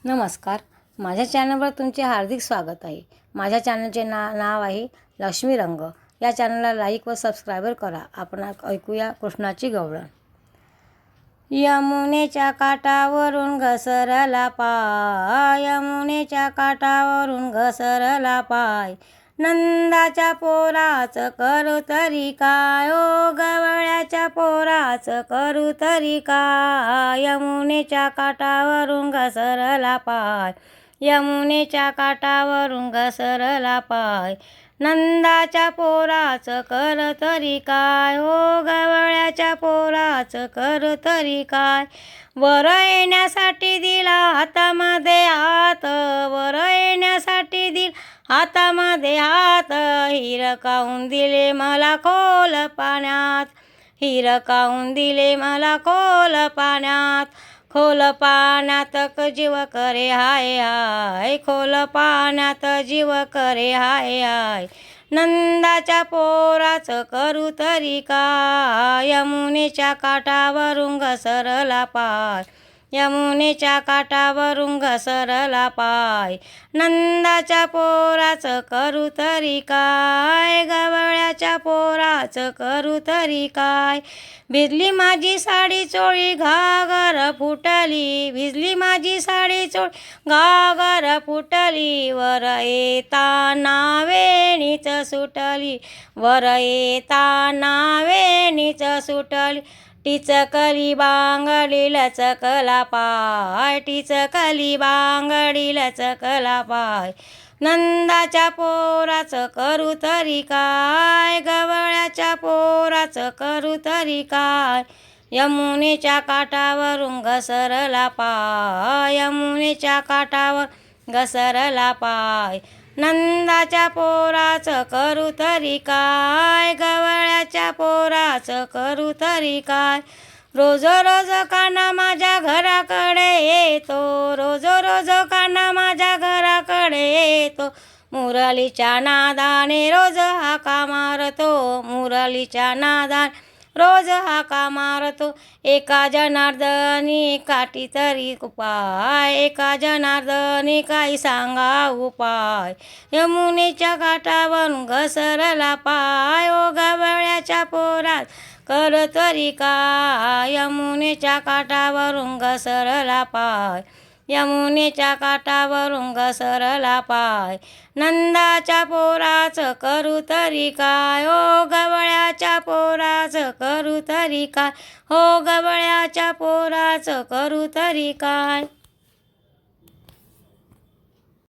नमस्कार. माझ्या चॅनलवर तुमचे हार्दिक स्वागत आहे. माझ्या चॅनलचे नाव आहे लक्ष्मी रंग. या चॅनलला लाईक व सबस्क्राईबर करा. आपण ऐकूया कृष्णाची गवळण. यमुनेच्या काठावरून घसरला पाय, यमुनेच्या काठावरून घसरला पाय, नंदाच्या पोराचं करू तरी काय, ओ गवळ्याच्या पोराचं करू तरी काय. यमुनेच्या काठावरून घसरला पाय, यमुनेच्या काठावरून घसरला पाय, नंदाच्या पोराचं कर तरी काय, हो गवळ्याच्या पोराचं कर तरी काय. वर येण्यासाठी दिला हातामध्ये हात, वर येण्यासाठी दिला हातामध्ये हात, हिरकावून दिले मला खोल पाण्यात, हिरकावून दिले मला खोल पाण्यात. खोल पाण्यात जीव करे हाय हाय, खोल पाण्यात जीव करे हाय हाय, नंदाच्या पोराचं करू तरी काय. यमुनेच्या काठावरून घसरला पाय, यमुनेच्या काठावरून घसरला पाय, नंदाच्या पोराचं करू तरी काय, गवळ्याच्या पोराचं करू तरी काय. भिजली माझी साडी चोळी घागर फुटली, भिजली माझी साडी चोळी घागर फुटली, वर येताना वेणीच सुटली, वर येताना वेणीच सुटली. टिचकली बांगडी लचकला पाय, टिचकली बांगडी लचकला पाय, नंदाच्या पोराचं करू तरी काय, गवळ्याच्या पोराचं करू तरी काय. यमुनेच्या काठावरून घसरला पाय, यमुनेच्या काठावर घसरला पाय, नंदाच्या पोराचं करू तरी काय, गवळ्याच्या पोराचं करू तरी काय. रोज रोज काना माझ्या घराकडे येतो, रोज रोज काना माझ्या घराकडे येतो, मुरलीच्या नादाने रोज हाका मारतो, मुरलीच्या नादाने रोज हाका मारतो. एका जनार्दनी काठी तरी उपाय, एका जनार्दनी काही सांगा उपाय. यमुनेच्या काठावरून घसरला पाय, ओ गवळ्याच्या पोरात कर तरी काय. यमुनेच्या काठावरून घसरला पाय, यमुनेच्या काठावरून घसरला पाय, नंदाच्या पोराचं करू तरी काय, हो गवळ्याच्या पोराचं करू तरी काय, हो गवळ्याच्या पोराचं करू तरी काय.